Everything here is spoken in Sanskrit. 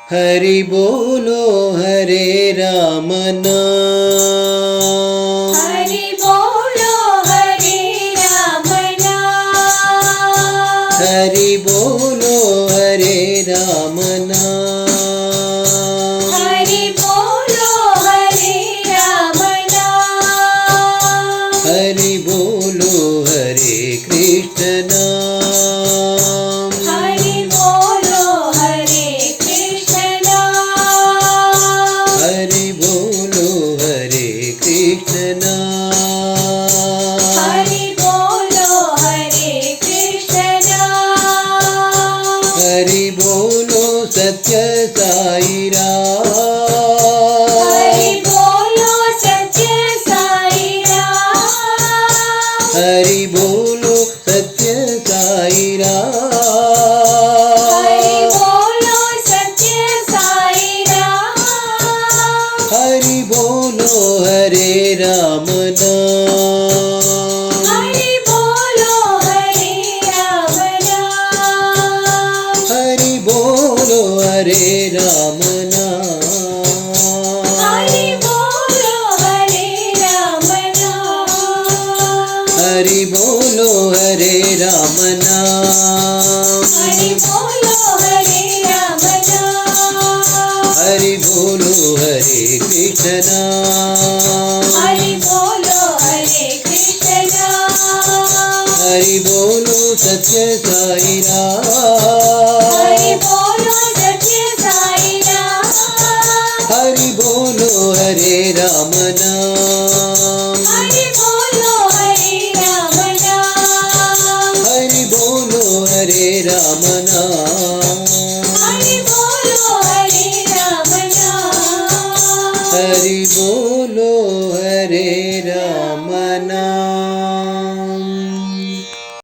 हरि बोलो हरे राम नाम, हरि बोलो हरे राम नाम, हरि बोलो हरे राम नाम, हरि बोलो हरे राम नाम, हरि बोलो हरे कृष्ण नाम, हरि बोलो हरे कृष्ण नाम, हरि बोलो हरे कृष्ण नाम, हरि बोलो हरे कृष्ण नाम, हरि बोलो सत्य साई राम, हरि बोलो सत्य साई राम, हरि बोलो सत्य साई हरि राम, बोलो सत्य साई राम, हरि बोलो हरे राम नाम, हरि बोलो हरे राम नाम, हरि बोलो हरे राम नाम, हरि बोलो हरे राम नाम, हरि बोलो हरे राम नाम, हरि बोलो हरे राम नाम, हरि बोलो हरे कृष्ण नाम, हरि बोलो हरे कृष्ण नाम, हरि बोलो सत्य साई हरि राम, बोलो सत्य साई राम, हरि बोलो हरे राम नाम, हरि बोलो हरे राम नाम, हरि बोलो हरे राम नाम, हरि बोलो हरे राम नाम, हरि बोलो हरे राम नाम।